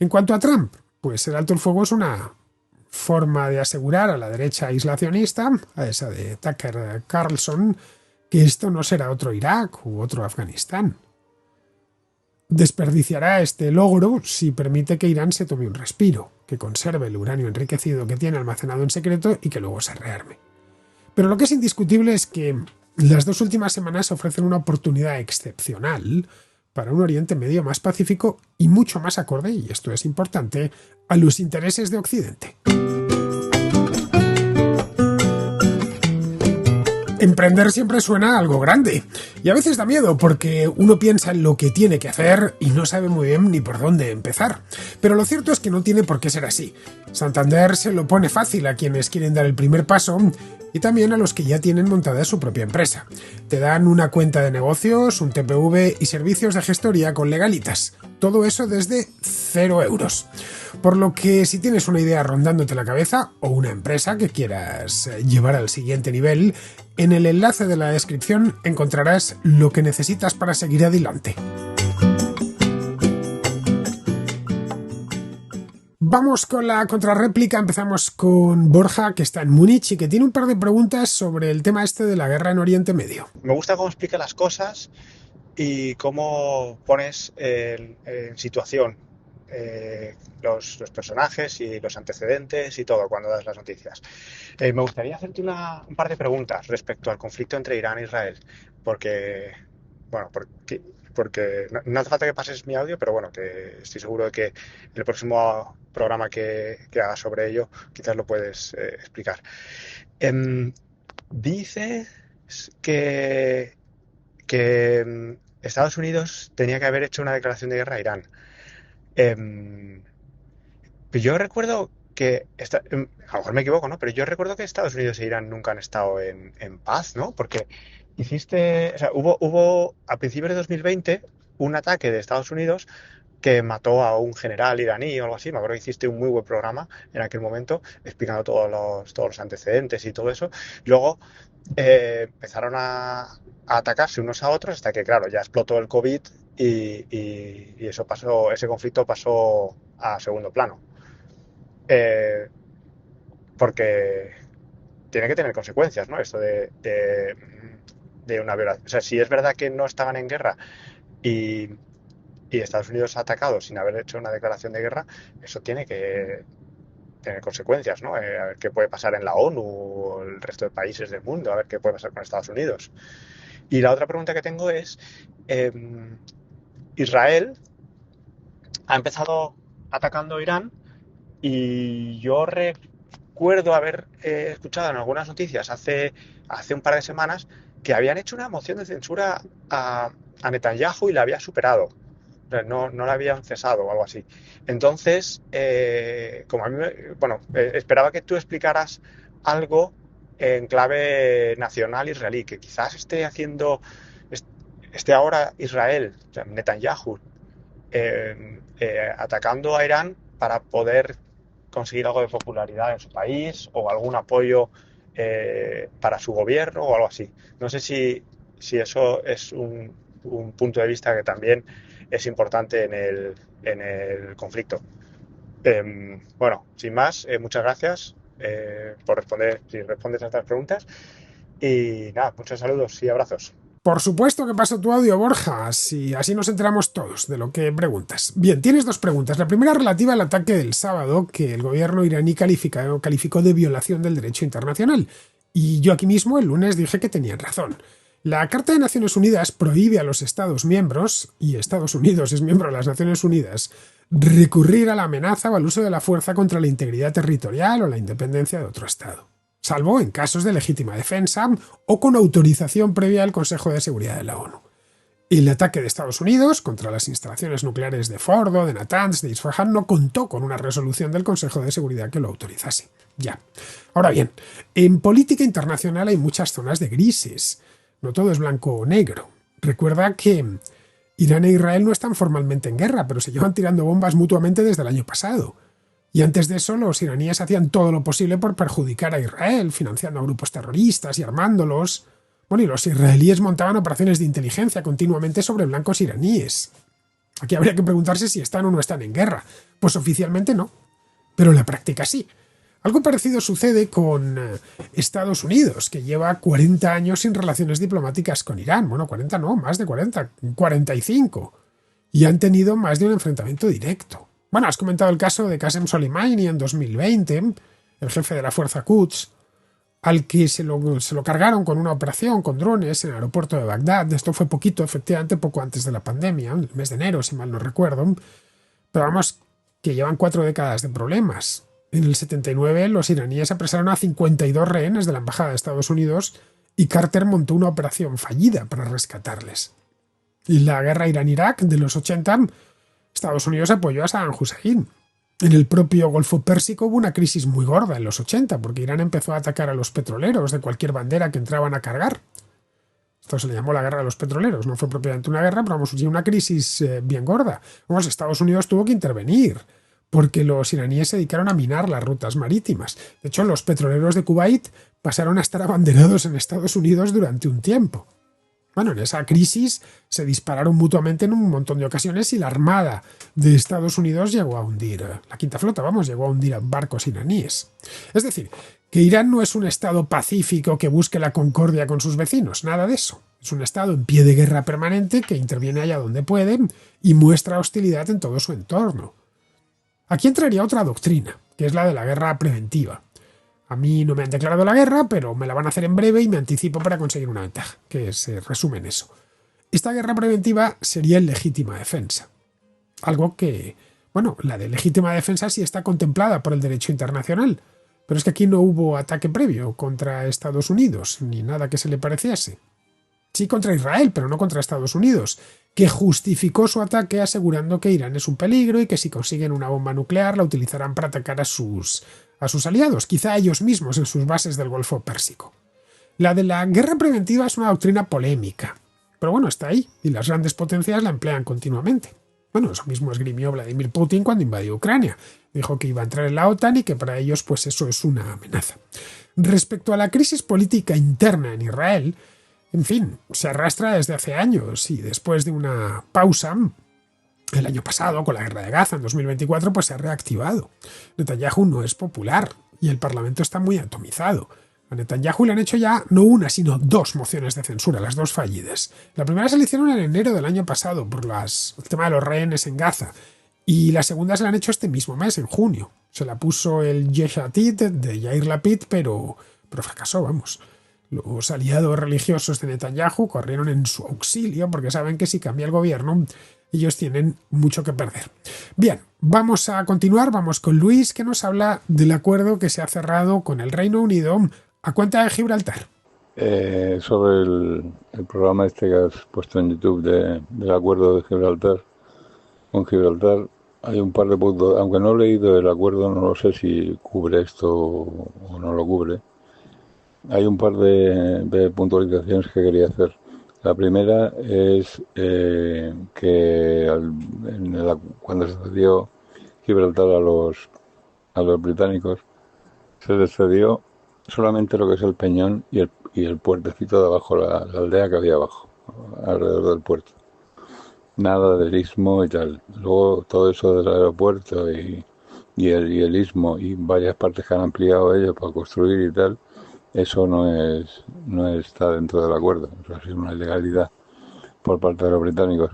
En cuanto a Trump, pues el alto el fuego es una forma de asegurar a la derecha aislacionista, a esa de Tucker Carlson, que esto no será otro Irak u otro Afganistán. Desperdiciará este logro si permite que Irán se tome un respiro, que conserve el uranio enriquecido que tiene almacenado en secreto y que luego se rearme. Pero lo que es indiscutible es que las 2 últimas semanas ofrecen una oportunidad excepcional para un Oriente Medio más pacífico y mucho más acorde, y esto es importante, a los intereses de Occidente. Emprender siempre suena a algo grande y a veces da miedo porque uno piensa en lo que tiene que hacer y no sabe muy bien ni por dónde empezar. Pero lo cierto es que no tiene por qué ser así. Santander se lo pone fácil a quienes quieren dar el primer paso y también a los que ya tienen montada su propia empresa. Te dan una cuenta de negocios, un TPV y servicios de gestoría con legalitas. Todo eso desde 0 euros. Por lo que si tienes una idea rondándote la cabeza o una empresa que quieras llevar al siguiente nivel, en el enlace de la descripción encontrarás lo que necesitas para seguir adelante. Vamos con la contrarréplica, empezamos con Borja, que está en Múnich y que tiene un par de preguntas sobre el tema este de la guerra en Oriente Medio. Me gusta cómo explica las cosas y cómo pones en situación los personajes y los antecedentes y todo cuando das las noticias. Me gustaría hacerte un par de preguntas respecto al conflicto entre Irán e Israel, porque no hace falta que pases mi audio, pero bueno, que estoy seguro de que en el próximo programa que haga sobre ello quizás lo puedes explicar. Dices que Estados Unidos tenía que haber hecho una declaración de guerra a Irán. Yo recuerdo que, a lo mejor me equivoco, ¿no? Pero yo recuerdo que Estados Unidos e Irán nunca han estado en paz, ¿no? Porque hubo a principios de 2020 un ataque de Estados Unidos que mató a un general iraní o algo así. Me acuerdo que hiciste un muy buen programa en aquel momento explicando todos los antecedentes y todo eso. Luego empezaron a atacarse unos a otros hasta que, claro, ya explotó el COVID y ese conflicto pasó a segundo plano. Porque tiene que tener consecuencias, ¿no? Esto de una violación. O sea, si es verdad que no estaban en guerra y Estados Unidos ha atacado sin haber hecho una declaración de guerra, eso tiene que tener consecuencias, ¿no? A ver qué puede pasar en la ONU o el resto de países del mundo, a ver qué puede pasar con Estados Unidos. Y la otra pregunta que tengo es, Israel ha empezado atacando Irán y yo recuerdo haber escuchado en algunas noticias hace un par de semanas que habían hecho una moción de censura a Netanyahu y la había superado. O sea, no la habían cesado o algo así. Entonces, como a mí, esperaba que tú explicaras algo en clave nacional israelí, que quizás esté ahora Israel, o sea, Netanyahu, atacando a Irán para poder conseguir algo de popularidad en su país o algún apoyo para su gobierno o algo así. No sé si eso es un punto de vista que también es importante en el conflicto. Sin más, muchas gracias por responder, si respondes a estas preguntas. Y nada, muchos saludos y abrazos. Por supuesto que paso tu audio, Borja, y así nos enteramos todos de lo que preguntas. Bien, tienes dos preguntas. La primera relativa al ataque del sábado que el gobierno iraní calificó de violación del derecho internacional. Y yo aquí mismo el lunes dije que tenían razón. La Carta de Naciones Unidas prohíbe a los Estados miembros, y Estados Unidos es miembro de las Naciones Unidas, recurrir a la amenaza o al uso de la fuerza contra la integridad territorial o la independencia de otro Estado, salvo en casos de legítima defensa o con autorización previa del Consejo de Seguridad de la ONU. El ataque de Estados Unidos contra las instalaciones nucleares de Fordo, de Natanz, de Isfahan no contó con una resolución del Consejo de Seguridad que lo autorizase. Ya. Ahora bien, en política internacional hay muchas zonas de grises. No todo es blanco o negro. Recuerda que Irán e Israel no están formalmente en guerra, pero se llevan tirando bombas mutuamente desde el año pasado. Y antes de eso, los iraníes hacían todo lo posible por perjudicar a Israel, financiando a grupos terroristas y armándolos. Bueno, y los israelíes montaban operaciones de inteligencia continuamente sobre blancos iraníes. Aquí habría que preguntarse si están o no están en guerra. Pues oficialmente no, pero en la práctica sí. Algo parecido sucede con Estados Unidos, que lleva 40 años sin relaciones diplomáticas con Irán. Bueno, 40 no, más de 40, 45. Y han tenido más de un enfrentamiento directo. Bueno, has comentado el caso de Qasem Soleimani en 2020, el jefe de la fuerza Quds, al que se lo cargaron con una operación con drones en el aeropuerto de Bagdad. Esto fue efectivamente poco antes de la pandemia, el mes de enero, si mal no recuerdo. Pero vamos, que llevan 4 décadas de problemas. En el 79 los iraníes apresaron a 52 rehenes de la embajada de Estados Unidos y Carter montó una operación fallida para rescatarles. Y la guerra Irán-Irak de los 80, Estados Unidos apoyó a Saddam Hussein. En el propio Golfo Pérsico hubo una crisis muy gorda en los 80, porque Irán empezó a atacar a los petroleros de cualquier bandera que entraban a cargar. Esto se le llamó la guerra de los petroleros. No fue propiamente una guerra, pero vamos, sí una crisis bien gorda. Vamos, Estados Unidos tuvo que intervenir, porque los iraníes se dedicaron a minar las rutas marítimas. De hecho, los petroleros de Kuwait pasaron a estar abanderados en Estados Unidos durante un tiempo. Bueno, en esa crisis se dispararon mutuamente en un montón de ocasiones y la Armada de Estados Unidos llegó a hundir, la Quinta Flota, vamos, llegó a hundir a barcos iraníes. Es decir, que Irán no es un estado pacífico que busque la concordia con sus vecinos, nada de eso. Es un estado en pie de guerra permanente que interviene allá donde puede y muestra hostilidad en todo su entorno. Aquí entraría otra doctrina, que es la de la guerra preventiva. A mí no me han declarado la guerra, pero me la van a hacer en breve y me anticipo para conseguir una ventaja, que se resume en eso. Esta guerra preventiva sería en legítima defensa. Algo que, bueno, la de legítima defensa sí está contemplada por el derecho internacional, pero es que aquí no hubo ataque previo contra Estados Unidos, ni nada que se le pareciese. Sí contra Israel, pero no contra Estados Unidos, que justificó su ataque asegurando que Irán es un peligro y que si consiguen una bomba nuclear la utilizarán para atacar a sus aliados, quizá a ellos mismos en sus bases del Golfo Pérsico. La de la guerra preventiva es una doctrina polémica, pero bueno, está ahí, y las grandes potencias la emplean continuamente. Bueno, eso mismo esgrimió Vladimir Putin cuando invadió Ucrania. Dijo que iba a entrar en la OTAN y que para ellos pues eso es una amenaza. Respecto a la crisis política interna en Israel, en fin, se arrastra desde hace años y después de una pausa, el año pasado, con la guerra de Gaza en 2024, pues se ha reactivado. Netanyahu no es popular y el Parlamento está muy atomizado. A Netanyahu le han hecho ya no una, sino dos mociones de censura, las dos fallidas. La primera se le hicieron en enero del año pasado por el tema de los rehenes en Gaza y la segunda se la han hecho este mismo mes, en junio. Se la puso el Yesh Atid de Yair Lapid, pero fracasó, vamos. Los aliados religiosos de Netanyahu corrieron en su auxilio porque saben que si cambia el gobierno ellos tienen mucho que perder. Bien, vamos a continuar, vamos con Luis, que nos habla del acuerdo que se ha cerrado con el Reino Unido a cuenta de Gibraltar. Sobre el programa este que has puesto en YouTube del acuerdo de Gibraltar, con Gibraltar hay un par de puntos, aunque no he leído el acuerdo, no lo sé si cubre esto o no lo cubre. Hay un par de puntualizaciones que quería hacer. La primera es que cuando se cedió Gibraltar a los británicos, se les cedió solamente lo que es el peñón y el puertecito de abajo, la aldea que había abajo, alrededor del puerto. Nada del istmo y tal. Luego todo eso del aeropuerto y el istmo y varias partes que han ampliado ellos para construir y tal, eso no está dentro del acuerdo. Eso ha sido una ilegalidad por parte de los británicos.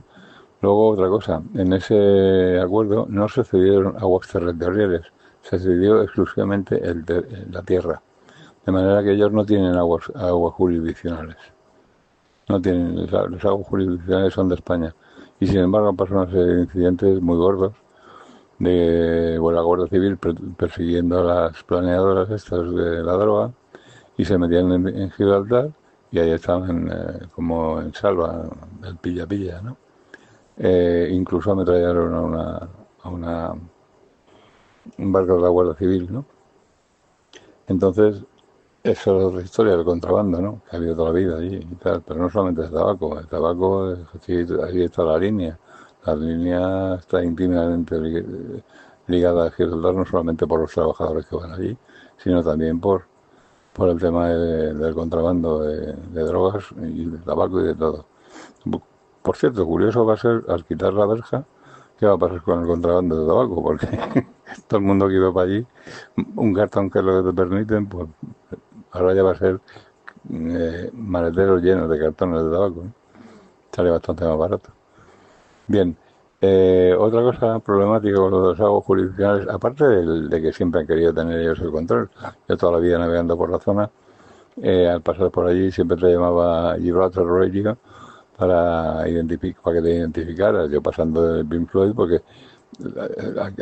Luego otra cosa, en ese acuerdo no se cedieron aguas territoriales, se cedió exclusivamente la tierra. De manera que ellos no tienen aguas jurisdiccionales. No tienen, los aguas jurisdiccionales son de España. Y sin embargo pasan una serie de incidentes muy gordos de la Guardia Civil persiguiendo a las planeadoras estas de la droga y se metían en Gibraltar y ahí estaban como en salva, el pilla-pilla, ¿no? Incluso ametrallaron a un barco de la Guardia Civil, ¿no? Entonces, eso es otra historia, el contrabando, ¿no? Que ha habido toda la vida allí y tal, pero no solamente el tabaco, sí, ahí está la línea. La línea está íntimamente ligada a Gibraltar, no solamente por los trabajadores que van allí, sino también por el tema del contrabando de drogas y de tabaco y de todo. Por cierto, curioso va a ser, al quitar la verja, qué va a pasar con el contrabando de tabaco, porque todo el mundo que iba para allí, un cartón que lo que te permiten, pues ahora ya va a ser maleteros llenos de cartones de tabaco, ¿no? Sale bastante más barato. Bien, otra cosa problemática con los aguas jurisdiccionales, aparte de que siempre han querido tener ellos el control, yo toda la vida navegando por la zona, al pasar por allí siempre te llamaba Gibraltar Radio para que te identificaras, yo pasando del Pink Floyd, porque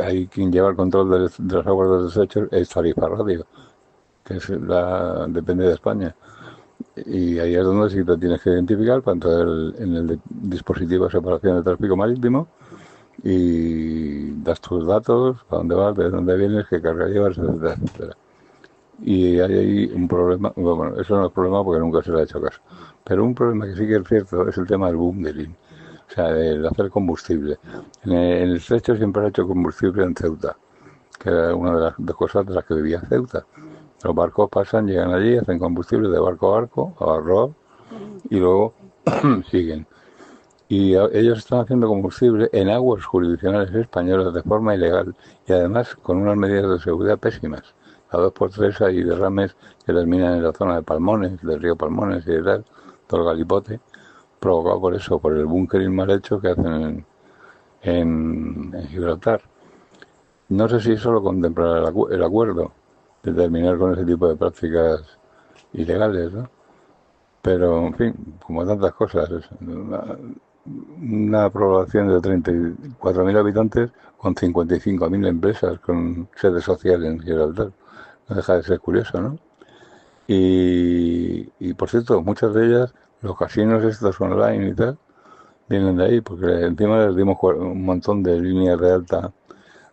hay quien lleva el control de las aguas de los desechos es Tarifa Radio, que depende de España. Y ahí es donde sí te tienes que identificar para entrar en el dispositivo de separación de tráfico marítimo y das tus datos, para dónde vas, de dónde vienes, qué carga llevas, etcétera, etcétera. Y hay ahí un problema, bueno, eso no es problema porque nunca se le ha hecho caso, pero un problema que sí que es cierto es el tema del bunkering, o sea, el hacer combustible. En el estrecho siempre ha hecho combustible en Ceuta, que era una de las cosas de las que vivía Ceuta. Los barcos pasan, llegan allí, hacen combustible de barco a barco, a barro, y luego siguen. Y ellos están haciendo combustible en aguas jurisdiccionales españolas de forma ilegal y además con unas medidas de seguridad pésimas. A 2x3 hay derrames que terminan en la zona de Palmones, del río Palmones y de tal, todo el galipote, provocado por eso, por el bunkering mal hecho que hacen en Gibraltar. No sé si eso lo contemplará el acuerdo de terminar con ese tipo de prácticas ilegales, ¿no? Pero, en fin, como tantas cosas, una población de 34.000 habitantes con 55.000 empresas con sede social en Gibraltar. No deja de ser curioso, ¿no? Y por cierto, muchas de ellas, los casinos estos online y tal, vienen de ahí, porque encima les dimos un montón de líneas de alta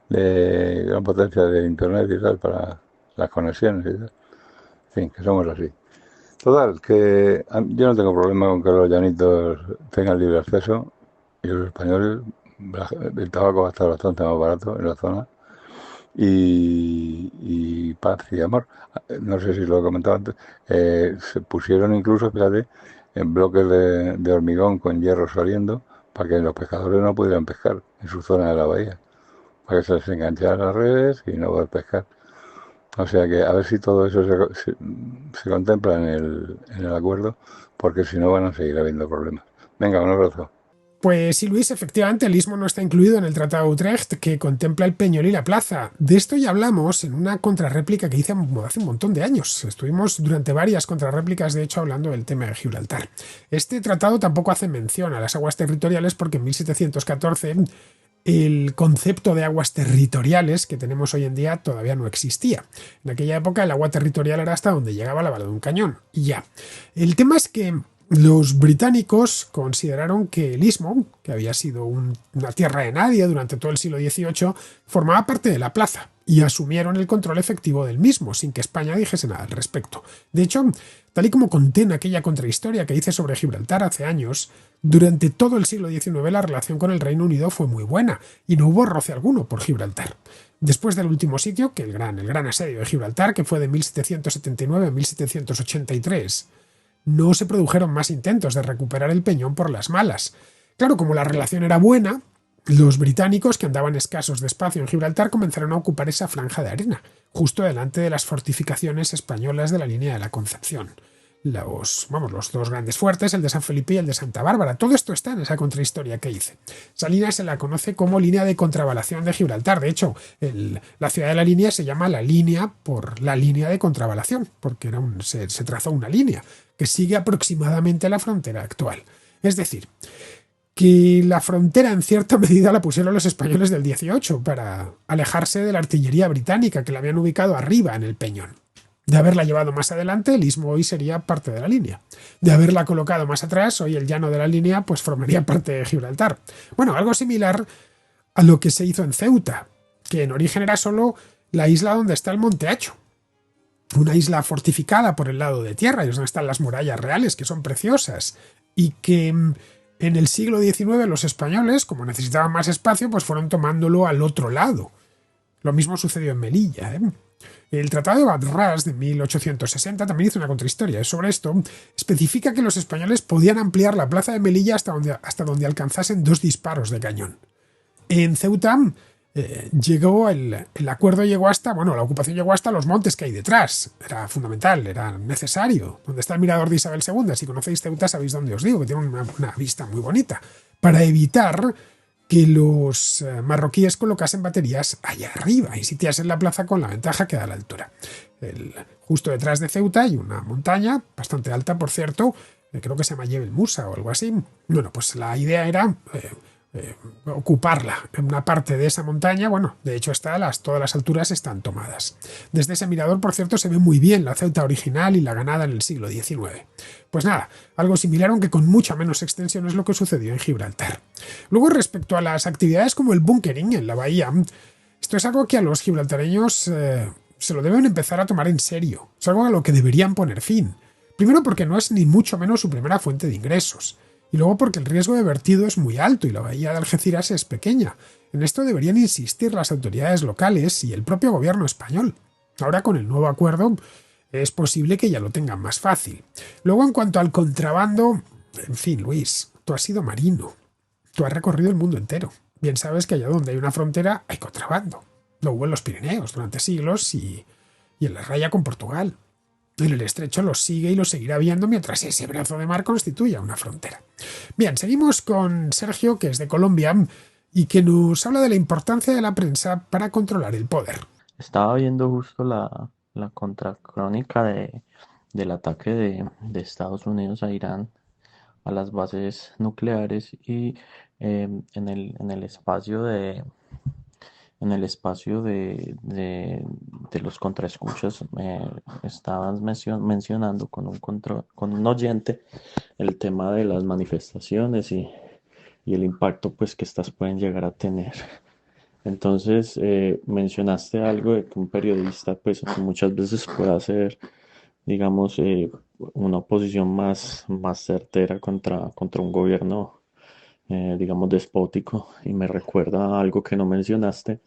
de gran potencia de internet y tal para las conexiones y tal. En fin, que somos así. Total, que yo no tengo problema con que los llanitos tengan libre acceso y los españoles, el tabaco va a estar bastante más barato en la zona y paz y amor. No sé si lo he comentado antes, se pusieron incluso, fíjate, en bloques de hormigón con hierro saliendo para que los pescadores no pudieran pescar en su zona de la bahía, para que se les engancharan las redes y no poder pescar. O sea que a ver si todo eso se contempla en el acuerdo, porque si no van a seguir habiendo problemas. Venga, un abrazo. Pues sí, Luis, efectivamente el istmo no está incluido en el Tratado de Utrecht, que contempla el Peñol y la plaza. De esto ya hablamos en una contrarréplica que hice hace un montón de años. Estuvimos durante varias contrarréplicas, de hecho, hablando del tema de Gibraltar. Este tratado tampoco hace mención a las aguas territoriales porque en 1714 el concepto de aguas territoriales que tenemos hoy en día todavía no existía. En aquella época el agua territorial era hasta donde llegaba la bala de un cañón. Y ya. El tema es que los británicos consideraron que el istmo, que había sido una tierra de nadie durante todo el siglo XVIII, formaba parte de la plaza y asumieron el control efectivo del mismo, sin que España dijese nada al respecto. De hecho, tal y como conté en aquella contrahistoria que hice sobre Gibraltar hace años, durante todo el siglo XIX la relación con el Reino Unido fue muy buena y no hubo roce alguno por Gibraltar. Después del último sitio, que el gran asedio de Gibraltar, que fue de 1779 a 1783, no se produjeron más intentos de recuperar el peñón por las malas. Claro, como la relación era buena, los británicos, que andaban escasos de espacio en Gibraltar, comenzaron a ocupar esa franja de arena, justo delante de las fortificaciones españolas de la línea de la Concepción. Los dos grandes fuertes, el de San Felipe y el de Santa Bárbara. Todo esto está en esa contrahistoria que hice. Esa línea se la conoce como línea de contravalación de Gibraltar. De hecho, la ciudad de la línea se llama la línea por la línea de contravalación, porque se trazó una línea que sigue aproximadamente la frontera actual. Es decir, que la frontera en cierta medida la pusieron los españoles del 18 para alejarse de la artillería británica que la habían ubicado arriba en el peñón. De haberla llevado más adelante, el istmo hoy sería parte de la línea. De haberla colocado más atrás, hoy el llano de la línea pues formaría parte de Gibraltar. Bueno, algo similar a lo que se hizo en Ceuta, que en origen era solo la isla donde está el Monte Hacho. Una isla fortificada por el lado de tierra, y es donde están las murallas reales, que son preciosas, y que en el siglo XIX los españoles, como necesitaban más espacio, pues fueron tomándolo al otro lado. Lo mismo sucedió en Melilla, ¿eh? El Tratado de Badras de 1860 también hizo una contrahistoria. Sobre esto, especifica que los españoles podían ampliar la plaza de Melilla hasta donde alcanzasen 2 disparos de cañón. En Ceuta el acuerdo llegó hasta, la ocupación llegó hasta los montes que hay detrás. Era fundamental, era necesario. Donde está el mirador de Isabel II, si conocéis Ceuta sabéis dónde os digo, que tiene una vista muy bonita. Para evitar que los marroquíes colocasen baterías allá arriba y sitiasen la plaza con la ventaja que da la altura. Justo detrás de Ceuta hay una montaña, bastante alta por cierto, creo que se llama Jebel Musa o algo así. Bueno, pues la idea era ocuparla. En una parte de esa montaña, bueno, de hecho todas las alturas están tomadas. Desde ese mirador, por cierto, se ve muy bien la Ceuta original y la ganada en el siglo XIX. Pues nada, algo similar, aunque con mucha menos extensión, es lo que sucedió en Gibraltar. Luego, respecto a las actividades como el bunkering en la bahía, esto es algo que a los gibraltareños se lo deben empezar a tomar en serio. Es algo a lo que deberían poner fin. Primero porque no es ni mucho menos su primera fuente de ingresos. Y luego porque el riesgo de vertido es muy alto y la bahía de Algeciras es pequeña. En esto deberían insistir las autoridades locales y el propio gobierno español. Ahora con el nuevo acuerdo es posible que ya lo tengan más fácil. Luego en cuanto al contrabando, en fin, Luis, tú has sido marino. Tú has recorrido el mundo entero. Bien sabes que allá donde hay una frontera hay contrabando. Lo hubo en los Pirineos durante siglos y en la raya con Portugal. En el estrecho lo sigue y lo seguirá viendo mientras ese brazo de mar constituya una frontera. Bien, seguimos con Sergio, que es de Colombia y que nos habla de la importancia de la prensa para controlar el poder. Estaba viendo justo la contracrónica del ataque de Estados Unidos a Irán, a las bases nucleares y en el espacio de los contraescuchas estaban mencionando con un oyente el tema de las manifestaciones y el impacto pues que estas pueden llegar a tener. Entonces mencionaste algo de que un periodista pues muchas veces puede hacer, digamos, una oposición más certera contra un gobierno, digamos, despótico. Y me recuerda a algo que no mencionaste,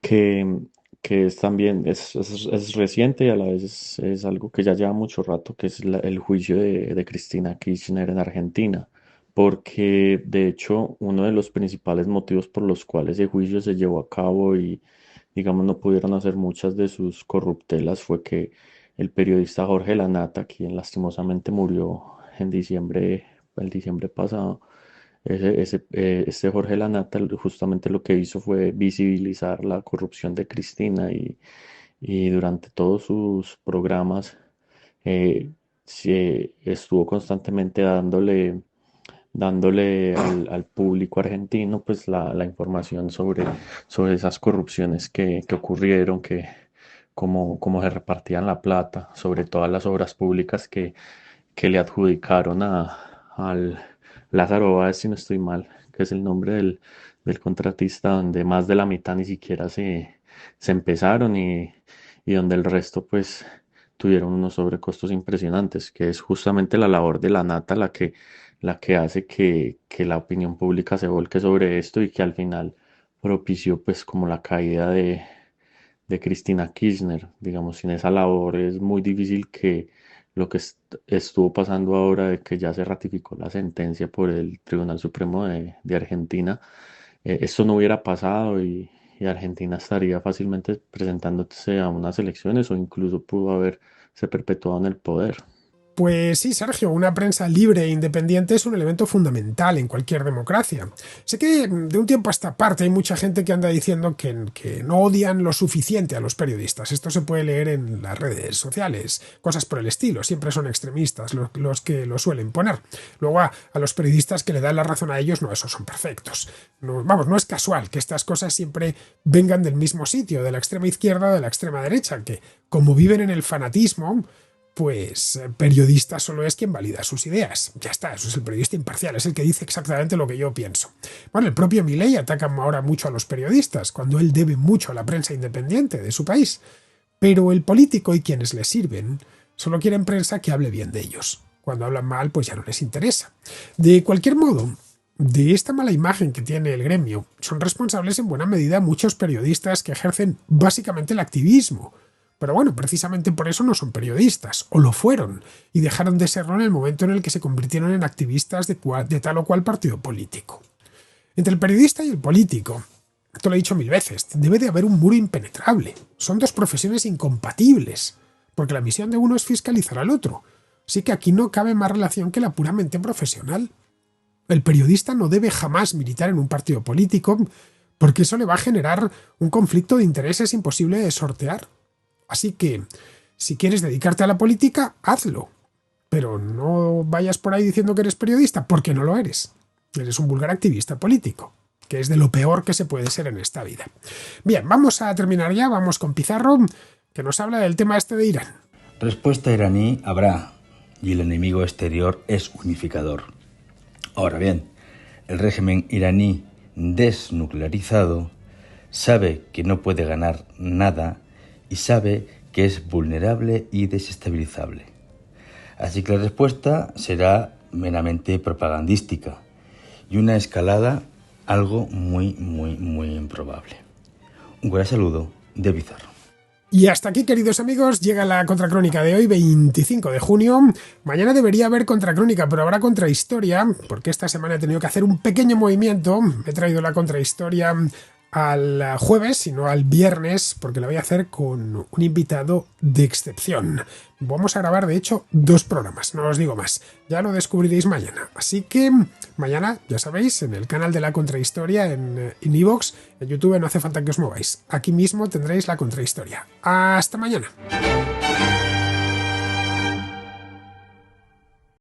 que, que es también, es reciente y a la vez es algo que ya lleva mucho rato, que es el juicio de Cristina Kirchner en Argentina. Porque de hecho uno de los principales motivos por los cuales ese juicio se llevó a cabo y digamos no pudieron hacer muchas de sus corruptelas fue que el periodista Jorge Lanata, quien lastimosamente murió el diciembre pasado, este Jorge Lanata justamente lo que hizo fue visibilizar la corrupción de Cristina y durante todos sus programas estuvo constantemente dándole al público argentino pues la información sobre esas corrupciones que ocurrieron, cómo se repartían la plata, sobre todas las obras públicas que le adjudicaron al Lázaro Báez, si no estoy mal, que es el nombre del contratista, donde más de la mitad ni siquiera se empezaron y donde el resto pues tuvieron unos sobrecostos impresionantes, que es justamente la labor de la nata la que hace que la opinión pública se volque sobre esto y que al final propició pues como la caída de Cristina Kirchner. Digamos, sin esa labor es muy difícil que lo que estuvo pasando ahora de que ya se ratificó la sentencia por el Tribunal Supremo de Argentina, esto no hubiera pasado y Argentina estaría fácilmente presentándose a unas elecciones o incluso pudo haberse perpetuado en el poder. Pues sí, Sergio, una prensa libre e independiente es un elemento fundamental en cualquier democracia. Sé que de un tiempo a esta parte hay mucha gente que anda diciendo que no odian lo suficiente a los periodistas. Esto se puede leer en las redes sociales, cosas por el estilo. Siempre son extremistas los que lo suelen poner. Luego a los periodistas que le dan la razón a ellos, no, esos son perfectos. No, vamos, no es casual que estas cosas siempre vengan del mismo sitio, de la extrema izquierda o de la extrema derecha, que como viven en el fanatismo, pues periodista solo es quien valida sus ideas. Ya está, eso es el periodista imparcial, es el que dice exactamente lo que yo pienso. Bueno, el propio Milei ataca ahora mucho a los periodistas, cuando él debe mucho a la prensa independiente de su país. Pero el político y quienes le sirven solo quieren prensa que hable bien de ellos. Cuando hablan mal, pues ya no les interesa. De cualquier modo, de esta mala imagen que tiene el gremio, son responsables en buena medida muchos periodistas que ejercen básicamente el activismo. Pero bueno, precisamente por eso no son periodistas, o lo fueron, y dejaron de serlo en el momento en el que se convirtieron en activistas de tal o cual partido político. Entre el periodista y el político, esto lo he dicho 1000 veces, debe de haber un muro impenetrable. Son dos profesiones incompatibles, porque la misión de uno es fiscalizar al otro. Así que aquí no cabe más relación que la puramente profesional. El periodista no debe jamás militar en un partido político, porque eso le va a generar un conflicto de intereses imposible de sortear. Así que, si quieres dedicarte a la política, hazlo. Pero no vayas por ahí diciendo que eres periodista, porque no lo eres. Eres un vulgar activista político, que es de lo peor que se puede ser en esta vida. Bien, vamos a terminar ya, vamos con Pizarro, que nos habla del tema este de Irán. Respuesta iraní habrá, y el enemigo exterior es unificador. Ahora bien, el régimen iraní desnuclearizado sabe que no puede ganar nada y sabe que es vulnerable y desestabilizable. Así que la respuesta será meramente propagandística y una escalada algo muy improbable. Un gran saludo de Pizarro. Y hasta aquí, queridos amigos, llega la Contracrónica de hoy, 25 de junio. Mañana debería haber Contracrónica, pero habrá Contrahistoria, porque esta semana he tenido que hacer un pequeño movimiento. He traído la Contrahistoria al jueves y no al viernes, porque la voy a hacer con un invitado de excepción. Vamos a grabar, de hecho, 2 programas, no os digo más. Ya lo descubriréis mañana. Así que mañana, ya sabéis, en el canal de la Contrahistoria, en iVoox, en YouTube, no hace falta que os mováis. Aquí mismo tendréis la Contrahistoria. ¡Hasta mañana!